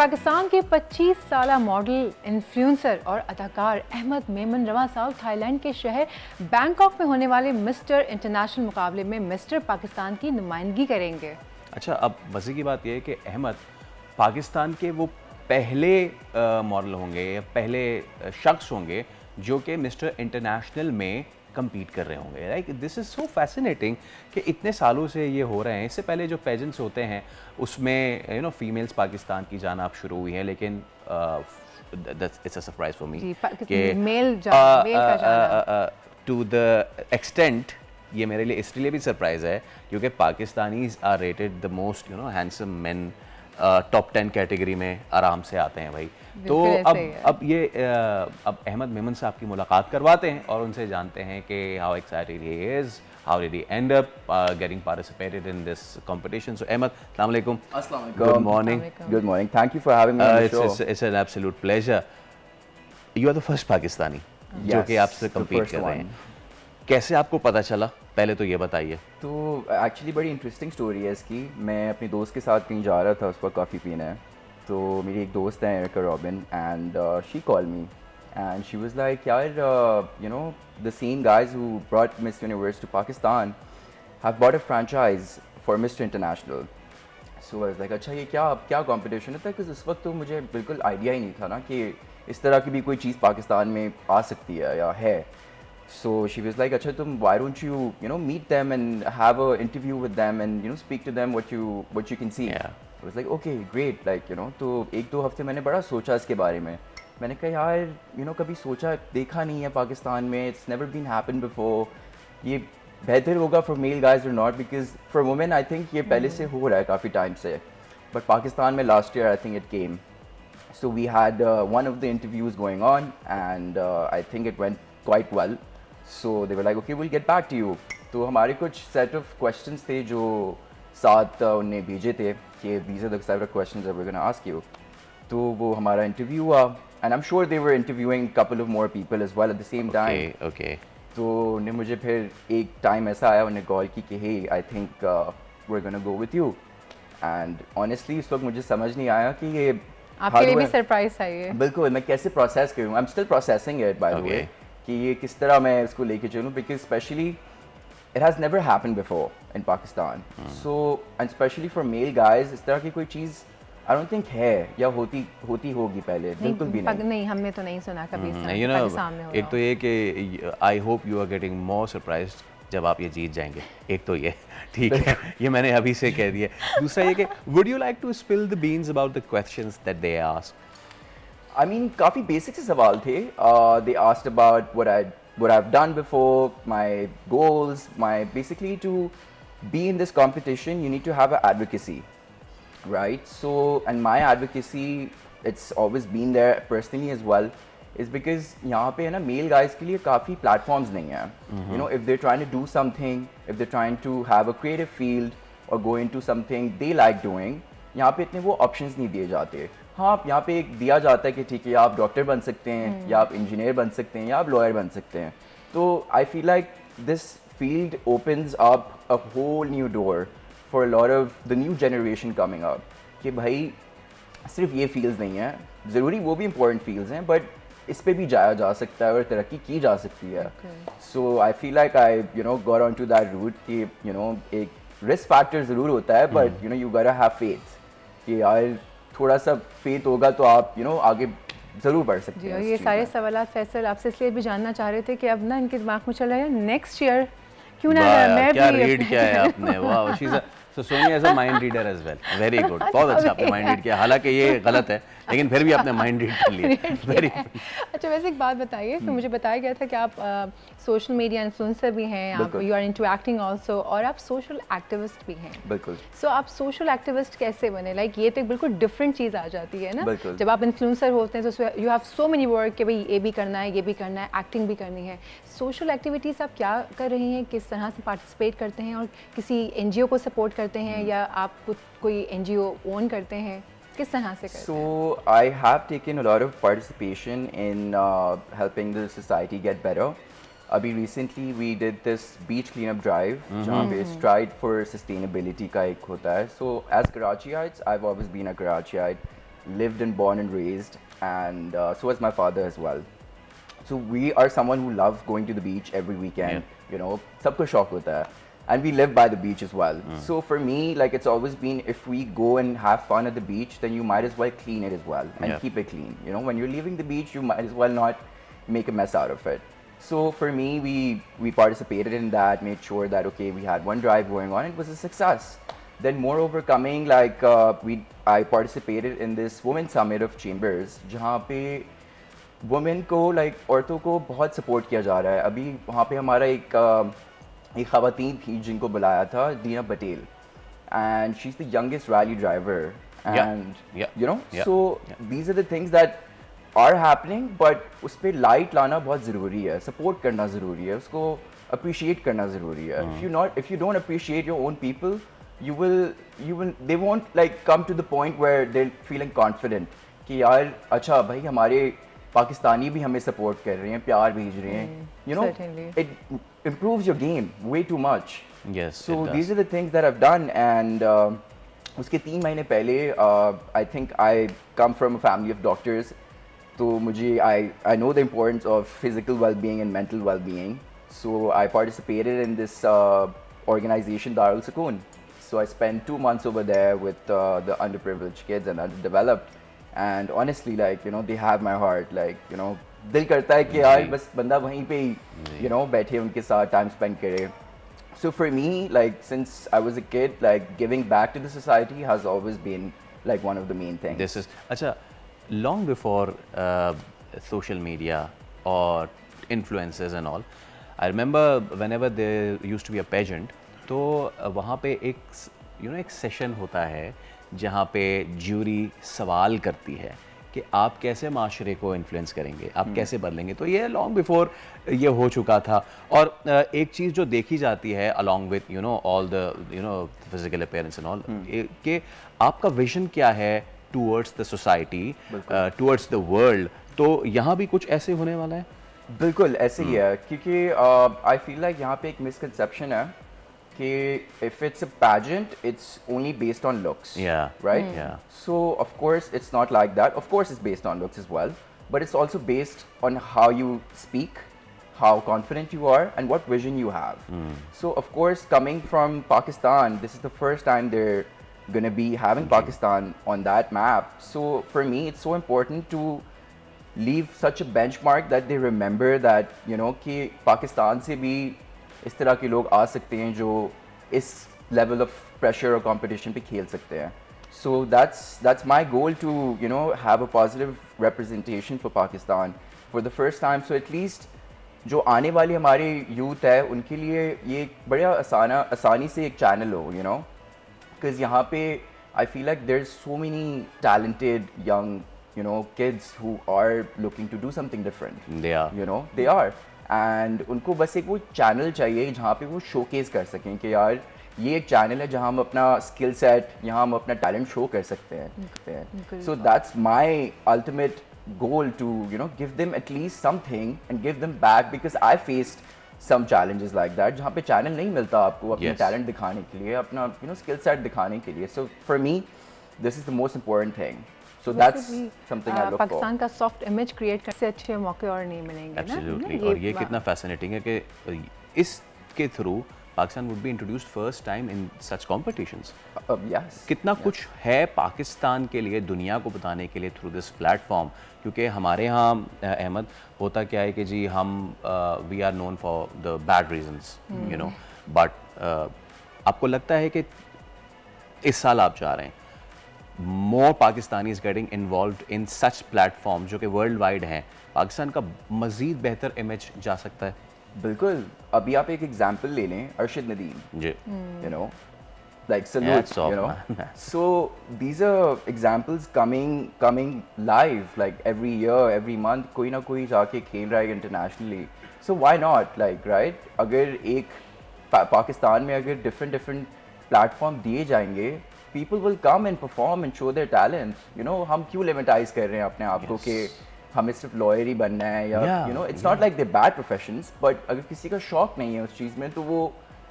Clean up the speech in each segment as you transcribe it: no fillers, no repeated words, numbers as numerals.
पाकिस्तान के 25 साला model, influencer और अदाकार अहमद मेमन रवा साहब थाईलैंड के शहर बैंकॉक में होने वाले मिस्टर इंटरनेशनल मुकाबले में मिस्टर पाकिस्तान की नुमाइंदगी करेंगे। अच्छा, अब मज़े की बात यह है कि अहमद पाकिस्तान के वो पहले मॉडल होंगे या पहले शख्स होंगे जो कि मिस्टर इंटरनेशनल में compete कर रहे होंगे। Like this is so fascinating कि इतने सालों से ये हो रहे हैं। इससे पहले जो पेजेंट्स होते हैं उसमें फीमेल्स पाकिस्तान की जाना अब शुरू हुई है, लेकिन it's a surprise for me कि मेल का जाना टू द एक्सटेंट ये मेरे लिए इसलिए भी सरप्राइज़ है क्योंकि Pakistanis are rated the most handsome men top 10 category में आराम से आते हैं भाई। तो अब अब अहमद मेमन साहब की मुलाकात करवाते हैं और उनसे जानते हैं कि how excited he is, how did he end up getting participated in this competition. So Ahmad, अस्सलाम वालेकुम। अस्सलाम वालेकुम। Good morning. Good morning, thank you for having me on the show. It's an absolute pleasure. You are the first Pakistani जो कि आपसे compete कर रहे हैं। कैसे आपको पता चला, पहले तो ये बताइए। तो एक्चुअली बड़ी इंटरेस्टिंग स्टोरी है इसकी। मैं अपने दोस्त के साथ कहीं जा रहा था, उस पर कॉफ़ी पीना है, तो मेरी एक दोस्त है Erica Robin and she call me and she was like, यार you know the same guys who brought Miss Universe to Pakistan have bought a franchise for Mister International. So I was like, अच्छा ये क्या competition होता है? क्योंकि उस वक्त तो मुझे बिल्कुल आइडिया ही नहीं था ना कि इस तरह की भी कोई चीज़ पाकिस्तान में आ सकती है या है। So she was like, अच्छा तुम why don't you meet them and have a interview with them and speak to them what you can see. Yeah. I was like, okay great, like तो एक दो हफ्ते मैंने बड़ा सोचा इसके बारे में। मैंने कहा यार कभी सोचा देखा नहीं है पाकिस्तान में, it's never been happened before, ये बेहतर होगा for male guys or not, because for women I think ये पहले से हो रहा है काफ़ी टाइम से, but पाकिस्तान में last year I think it came. So we had one of the interviews going on and I think it went quite well. So they were like, okay, we'll get back to you. तो हमारे कुछ set of questions थे जो साथ उन्होंने भेजे थे कि these are the set of questions that we're going to ask you. तो वो हमारा इंटरव्यू हुआ and I'm sure they were interviewing a couple of more people as well at the same time. Okay. तो उन्हें मुझे फिर एक time ऐसा आया, उन्हें कॉल की कि hey, I think we're going to go with you. And honestly इस वक्त मुझे समझ नहीं आया कि ये आपके लिए भी सरप्राइज था ये। बिल्कुल, मैं कैसे प्रोसेस करूँ। I'm still processing it by the way. कि ये किस तरह मैं इसको लेके चलूँ, because specially it has never happen before in Pakistan. So and specially for male guys इस तरह की कोई चीज़ आई डोंट थिंक है या होती होगी पहले, बिल्कुल भी नहीं। हमने तो नहीं सुना कभी पाकिस्तान में। एक तो ये कि I hope you are getting more surprised जब आप ये जीत जाएंगे, एक तो ये ठीक है, ये मैंने अभी से कह दिया। दूसरा ये कि would you like to spill the beans about the questions that they ask? I mean, काफ़ी बेसिक से सवाल थे। They asked about what I've done before, my goals, basically to be in this competition, you need to have an advocacy, right? So, and my advocacy, it's always been there personally as well, is because यहाँ पे है ना male guys के लिए काफ़ी platforms नहीं हैं। If they're trying to do something, if they're trying to have a creative field or go into something they like doing, यहाँ पे इतने वो options नहीं दिए जाते। हाँ, यहाँ पे एक दिया जाता है कि ठीक है आप डॉक्टर बन सकते हैं या आप इंजीनियर बन सकते हैं या आप लॉयर बन सकते हैं। तो I feel like this field opens up a whole new door for a lot of the new generation coming up, कि भाई सिर्फ ये फील्ड्स नहीं हैं, ज़रूरी वो भी इंपॉर्टेंट फील्ड्स हैं, बट इस पे भी जाया जा सकता है और तरक्की की जा सकती है। So I feel like I got on to that route कि एक रिस्क फैक्टर ज़रूर होता है, but you gotta have faith कि यार थोड़ा सा फेथ होगा तो आप आगे ज़रूर बढ़ सकते हैं। ये सारे सवाल फैसल आपसे इसलिए भी जानना चाह रहे थे कि अब ना इनके दिमाग में चल रहा है नेक्स्ट ईयर क्यों ना मैं क्या रीड किया है आपने? वाह, she is so Sonia as a mind reader as well, very good, बहुत अच्छा आपने माइंड रीड किया, हालांकि ये गलत है लेकिन फिर भी आपने माइंड रीड कर लिया, वेरी गुड। अच्छा, वैसे एक बात बताइए, तो मुझे बताया गया था कि आप सोशल मीडिया इन्फ्लुएंसर भी हैं, आप you are into acting also, और आप सोशल एक्टिविस्ट भी हैं। बिल्कुल। सो आप सोशल एक्टिविस्ट कैसे बने? लाइक ये तो एक बिल्कुल डिफरेंट चीज़ आ जाती है ना, जब आप इन्फ्लुएंसर होते हैं तो you have so many work कि भाई ये भी करना है, ये भी करना है, एक्टिंग भी करनी है। सोशल एक्टिविटीज़ आप क्या कर रही हैं, किस तरह से पार्टिसिपेट करते हैं, और किसी NGO को सपोर्ट करते हैं या आप कोई NGO ओन करते हैं, किस तरह से करते हैं? So I have taken a lot of participation in helping the society get better. अभी recently we did this beach cleanup drive जहाँ पे Stride for Sustainability का एक होता है। So as Karachiites, I've always been a Karachiite lived and born and raised, and so was my father as well. So we are someone who love going to the beach every weekend. You know, sabko shauk hota hai, and we live by the beach as well. So for me, like, it's always been, if we go and have fun at the beach, then you might as well clean it as well and keep it clean. You know, when you're leaving the beach, you might as well not make a mess out of it. So for me, we participated in that, made sure that, okay, we had one drive going on, it was a success. Then moreover, coming, like, I participated in this Women's Summit of Chambers, जहाँ पे women को, like, औरतों को बहुत support किया जा रहा है. अभी वहाँ पे हमारा एक ख़वातीन थी जिनको बुलाया था, दीना Patel, and she's the youngest rally driver, and you know, so these are the things that are happening, but उस पे light लाना बहुत ज़रूरी है, support करना ज़रूरी है, उसको appreciate करना ज़रूरी है. If you don't appreciate your own people, they won't, like, come to the point where they're feeling confident कि यार अच्छा भाई हमारे पाकिस्तानी भी हमें support कर रहे हैं, प्यार भेज रहे हैं. You know, it improves your game way too much. Yes. So these are the things that I've done, and उसके 3 महीने पहले, I think I come from a family of doctors, तो मुझे I know the importance of physical well-being and mental well-being. So I participated in this organization Darul Sukoon. So I spent 2 months over there with the underprivileged kids and underdeveloped, and honestly, like, you know, they have my heart. Like, you know, दिल करता है कि यार बस बंदा वहीं पे you know बैठे उनके साथ time spend करे. So for me, like, since I was a kid, like, giving back to the society has always been, like, one of the main things. This is acha, long before social media or influencers and all, I remember whenever there used to be a pageant, तो वहाँ पे एक session होता है जहाँ पे jury सवाल करती है कि आप कैसे माशरे को इन्फ्लुएंस करेंगे, आप कैसे बदलेंगे. तो ये लॉन्ग बिफोर ये हो चुका था. और एक चीज़ जो देखी जाती है along with all the physical appearance and all, कि आपका विजन क्या है towards the society, towards the world. तो यहाँ भी कुछ ऐसे होने वाला है. बिल्कुल ऐसे ही है, क्योंकि आई फील लाइक यहाँ पे एक मिसकंसेप्शन है कि if it's a pageant, it's only based on looks. Right? So of course it's not like that. Of course it's based on looks as well, but it's also based on how you speak, how confident you are, and what vision you have. So of course, coming from Pakistan, this is the first time they're gonna be having Pakistan on that map. So for me, it's so important to leave such a benchmark that they remember that, you know, कि पाकिस्तान से भी इस तरह के लोग आ सकते हैं जो इस level of pressure और competition पे खेल सकते हैं. So that's my goal to, you know, have a positive representation for Pakistan for the first time. So at least जो आने वाली हमारी youth है उनके लिए ये बड़ा आसानी से एक channel हो, you know, because यहाँ पे I feel like there's so many talented young, you know, kids who are looking to do something different. They are. And उनको बस एक वो चैनल चाहिए जहाँ पे वो शोकेस कर सकें कि यार ये एक चैनल है जहाँ हम अपना स्किल सेट, यहाँ हम अपना टैलेंट शो कर सकते हैं. So that's my ultimate goal to, you know, give them at least something and give them back, because I faced some challenges like that जहाँ पे चैनल नहीं मिलता आपको अपना टैलेंट दिखाने के लिए, अपना, you know, स्किल सेट दिखाने के लिए. So for me, this is the most important thing. So that's something I look for. Pakistan का सॉफ्ट इमेज क्रिएट करने से अच्छे मौके और नहीं मिलेंगे. Absolutely. और ये कितना फैसिनेटिंग है कि इसके through Pakistan would be introduced first time in such competitions. Yes. कितना कुछ है पाकिस्तान के लिए दुनिया को बताने के लिए थ्रू दिस प्लेटफॉर्म. क्योंकि हमारे यहाँ अहमद होता क्या है कि जी हम we are known for the bad reasons, you know, but आपको लगता है कि इस साल आप जा रहे हैं more Pakistanis getting involved in such platforms जो कि वर्ल्ड वाइड हैं, पाकिस्तान का मज़ीद बेहतर इमेज जा सकता है. बिल्कुल. अभी आप एक एग्जांपल ले लें, अरशद नदीम जी, you know, like salute, you know. So these are examples coming live, like every year, every month, कोई ना कोई जाके खेल रहा है internationally. So why not, like, right? अगर एक पाकिस्तान में अगर different platform दिए जाएंगे, people will come and perform and show their talent. You know, हम क्यों लिमिटाइज कर रहे हैं अपने आप को कि हमें सिर्फ लॉयर ही बनना है या you know, it's not like they're bad professions, but अगर किसी का शौक नहीं है उस चीज़ में तो वो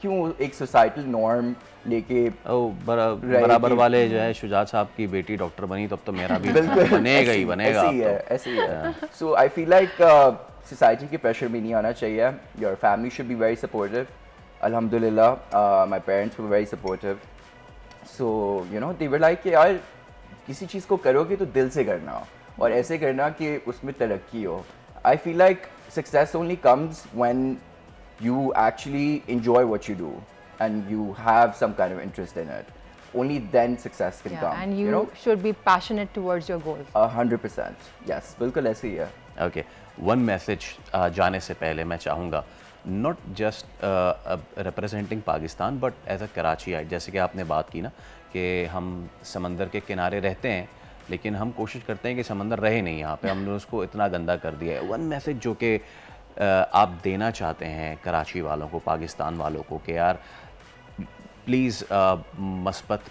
क्यों एक सोसाइटल नॉर्म लेके बराबर वाले जो है शुजात साहब की बेटी डॉक्टर बनी, तब तो मेरा भी बनेगा ही बनेगा। ऐसे ही है। So I feel like society के प्रेशर में नहीं आना चाहिए। Your family should be very supportive. अल्हम्दुलिल्लाह my parents were very supportive. So you know they were like कि यार किसी चीज़ को करोगे तो दिल से करना और ऐसे करना कि उसमें तरक्की हो। आई feel like success only comes when you actually enjoy what you do and you have some kind of interest in it. Only then success can come. And you know? should be passionate towards your goals. 100%. Yes, बिल्कुल ऐसे ही है. Okay. One message जाने से पहले मैं चाहूँगा not just representing Pakistan but as a Karachiite, जैसे कि आपने बात की ना कि हम समंदर के किनारे रहते हैं लेकिन हम कोशिश करते हैं कि समंदर रहे नहीं यहाँ पे, हमने उसको इतना गंदा कर दिया है। वन मैसेज जो कि आप देना चाहते हैं कराची वालों को, पाकिस्तान वालों को कि यार प्लीज़ मस्बत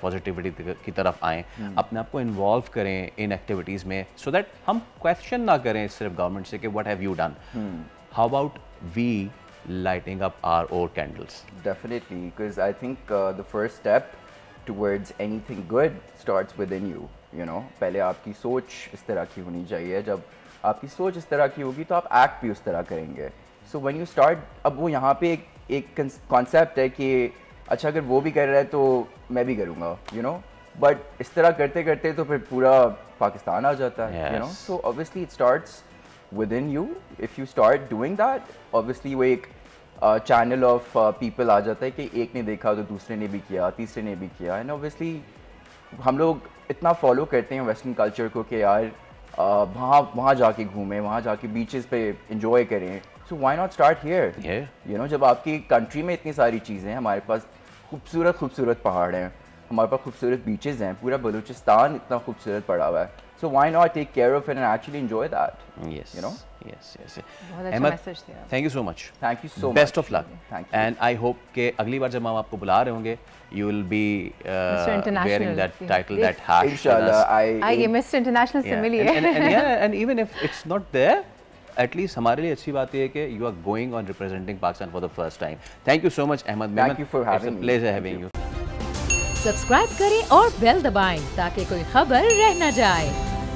पॉजिटिविटी की तरफ आएँ, अपने आप को इन्वॉल्व करें इन एक्टिविटीज़ में सो दैट हम क्वेश्चन ना करें सिर्फ गवर्नमेंट से कि what have you done, how about we lighting up our own candles. Definitely, because I think the first step towards anything good starts within you. You know, पहले आपकी सोच इस तरह की होनी चाहिए। जब आपकी सोच इस तरह की होगी तो आप एक्ट भी उस तरह करेंगे। So when you start, अब वो यहाँ पे एक कॉन्सेप्ट है कि अच्छा अगर वो भी कर रहा है तो मैं भी करूँगा, you know, but इस तरह करते करते तो फिर पूरा पाकिस्तान आ जाता है, you know. So obviously it starts within you. If you start doing that, obviously वो एक channel of people आ जाता है कि एक ने देखा तो दूसरे ने भी किया, तीसरे ने भी किया, and obviously हम लोग इतना फॉलो करते हैं वेस्टर्न कल्चर को कि यार वहाँ जाके घूमें, वहाँ जाके बीचेस पे इंजॉय करें। So why not start here? You know, जब आपकी कंट्री में इतनी सारी चीज़ें हैं, हमारे पास खूबसूरत पहाड़ हैं, हमारे पास खूबसूरत बीचेस हैं, पूरा बलूचिस्तान इतना खूबसूरत पड़ा हुआ है। So why not take care of it and actually enjoy that? Yes. You know? Yes. बहुत अच्छा मैसेज दिया। Thank you so much. Thank you so much. Best of luck. Thank you. And I hope कि अगली बार जब हम आपको बुला रहे होंगे, you will be wearing that title, that hat. Inshallah, I Mr. International से मिलिए। And even if it's not there, at least हमारे लिए अच्छी बात ये है कि you are going on representing Pakistan for the first time. Thank you so much, Ahmed. Thank you for having me. It's a pleasure having you. Subscribe करें और bell दबाएं ताकि कोई खबर रह न जाए।